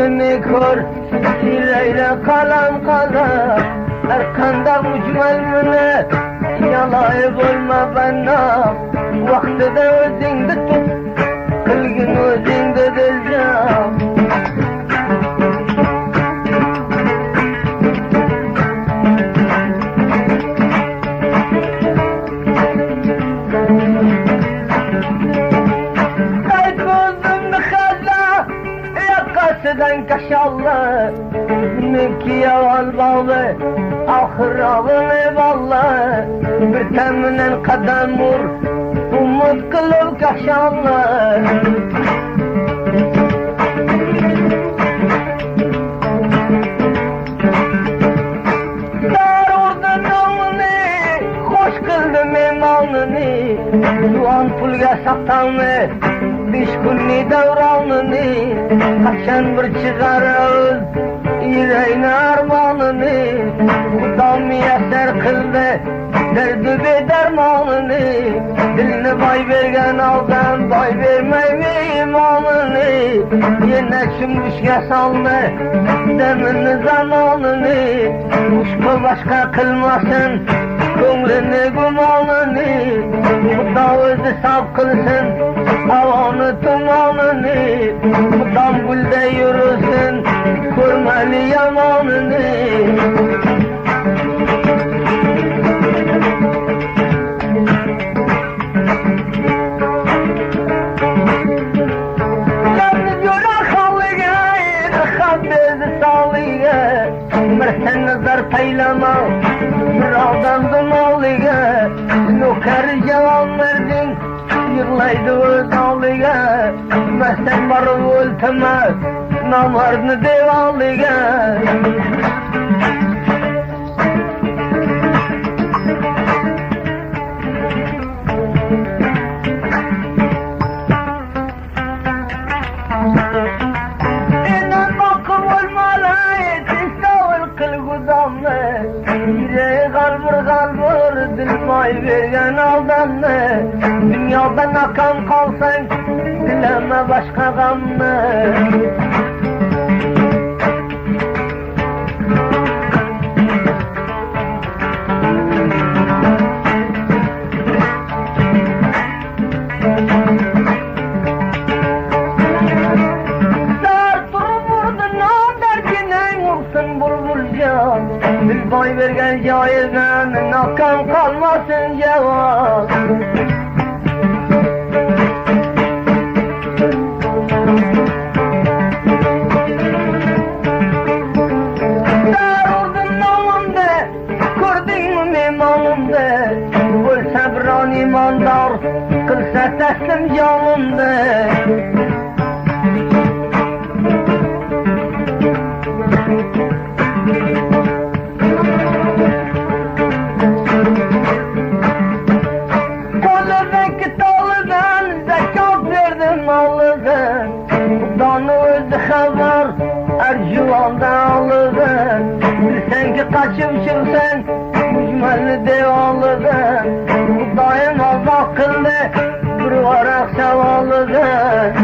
yüzünü kör, yüreğine kalan kalan. Erkanda mücmel müne, yalayıp olma bana. Vaktide özünde tut, kılgın özünde deleceğim. Yakasıdan kaşallı, mülkiye ol bağlı, ahır avını bağlı. Bir teminen kadem vur, umut kılıp kaşallı. Dar ordun avını, hoş kıldım imanını. Duan pulga saktanı, beş günlü devranını. Kaçan bir çıkarız, yüreğine armağanını. Kudam yeser kıldı, derdi bir dermanını. Diline bay vergen aldan, bay vermey imanını. Yine çümbüşke saldı, demin zamanını. Kuşku başka kılmasın, gönlünü gumanını. Kuda özü saf kılsın, havanı tumanını. Kudam gülde yürüsün, görmeli yamanını. Mersen nazar paylama, sıradan dumalıga. Nöker cevap verdin, yırlaydı öz ağlıga. Mersen barı ölteme, namardını devalıga. Yüreği kalbur kalbur, dil pay vergen aldanlı. Dünyadan akan kalsan, dileme başka gamlı. Dil boy vergen cahilden nakam kalmasın cevap. Dar oldun namımda, gördün mü imanımda. Ölse bir an imandar, kılsa teslim canımda. Kudanı özü haber, ercüvanda alıdın. Bilsen ki kaçıp çıksan, mücmelli devalıdın. Kudayın Allah kıldı, bir varak sevalıdın.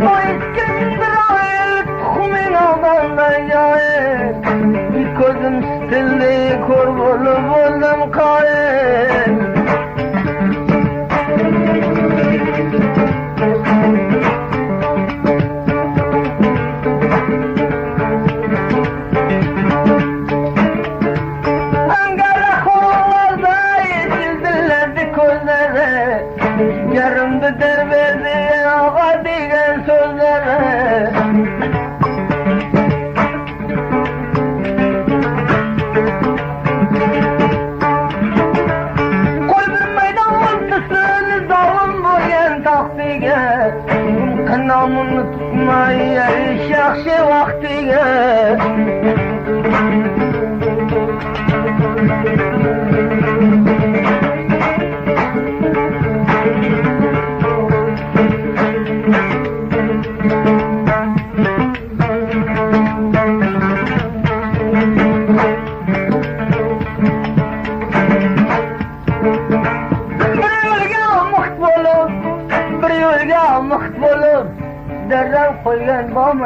O İskender ayet, kumin aldandan cahil. Bir gözüm stilli, korkulu buldum kayıp. Ankara kovalarda yeşildirlerdi közleri. Yarımdı derverdi ağa diyen sözleri.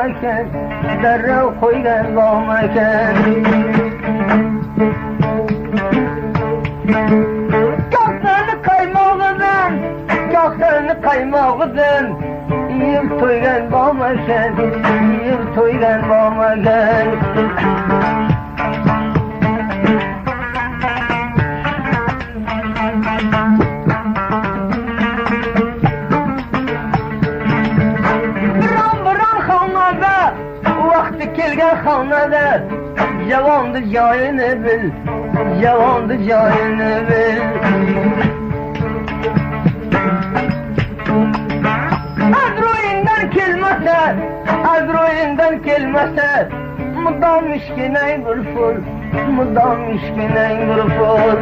ekan, darrov qo'ygan bom ekan. Kaksani qaymog'idan yeb to'ygan bom ekan, yeb to'ygan bom ekan. Biron xonada, vaqti kelgan xonada, javonda joyini bil, javonda joyini bil. Adro'yindan kelmasa, mudom ishkinang bir ful, mudom ishkinang bir ful.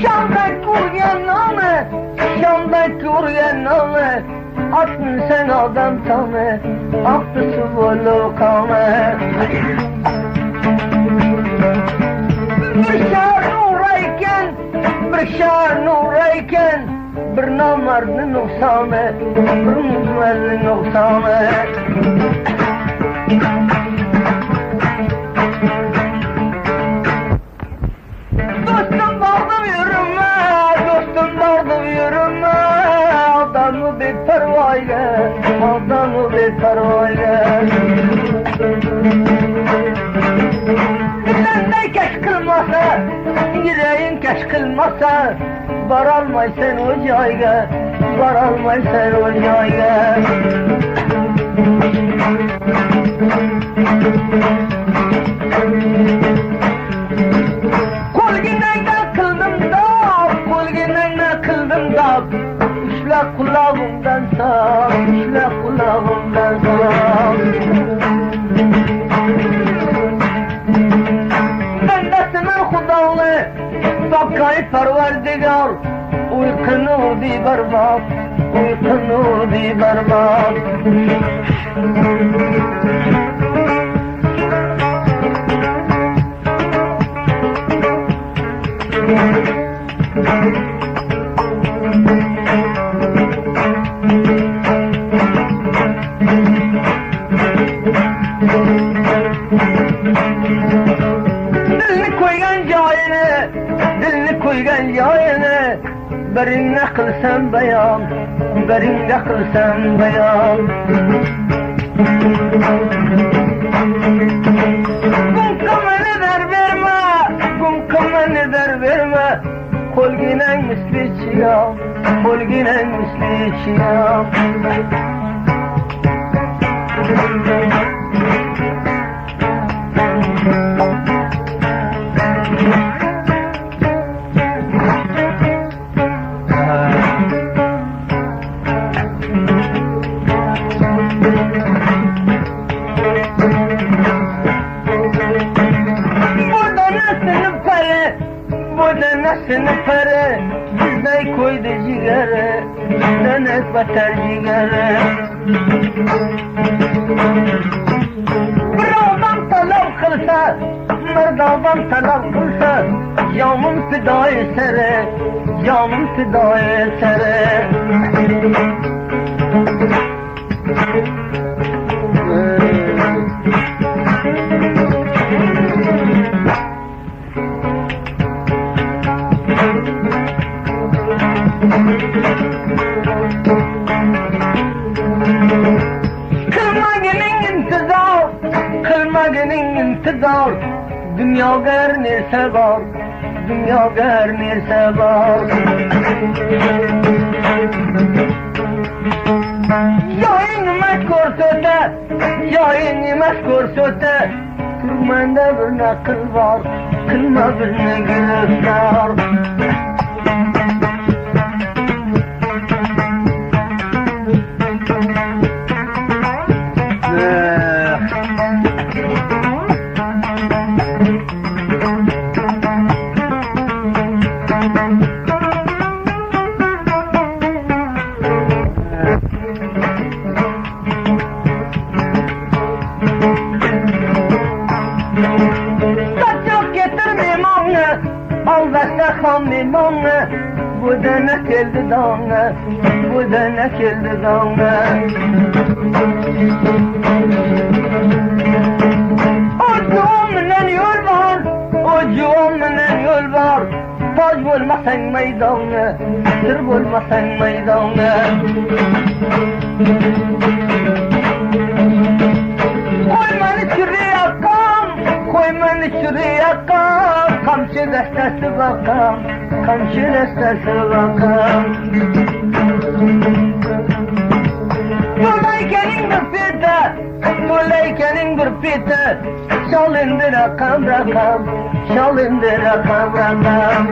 Shomdan ko'rgan nomi, otni sen odam tomi, oqtisi bo'lib qolma. Bir shar nur ekan, bir nomardni nuqsoni, bir muzmalni nuqsoni. Do'stim bordim yurma, odamni beparvoyga, odamni beparvoyga. Dilingdan kash qilmasa, yuraging kash qilmasa, borolmaysan o joyga, borolmaysan o joyga. Qo'lginangdan qildim dab, ushla qulog'imdan sog', ushla qulog'imdan sog'. Bendasiman Xudoning Bakay Parvardigor, uyquni urdi barbod, uyquni urdi barbod. Biringa qilsam bayon, biringa qilsam bayon. Gumqimani dar berma, qo'lginang misli chiyom, qo'lginang misli chiyom. Sınıfları bizden koydu cigara, bizden et batar cigara. Bir adam talep kılsa, merdadan talep kılsa, canım fidai sere, canım fidai sere. Kılmagenin intizar, dünya nerse var, dünya nerse var. Yayın nimet korsöte, Türkmende bir nakıl var, kılma birini gülüsler. Alveste xan mimar meydana, bu da ne keldi dağına. O cümlen yol var, o cümlen yol var. Tac bulmasan meydana, sır bulmasan meydana. Koymanı şuraya kam, koymanı şuraya kam. Kamçı destesi bakam, kamçı destesi bakam. Yoldaykenin bir fite, yoldaykenin bir fite. Şal indir akam rakam, şal indir akam rakam.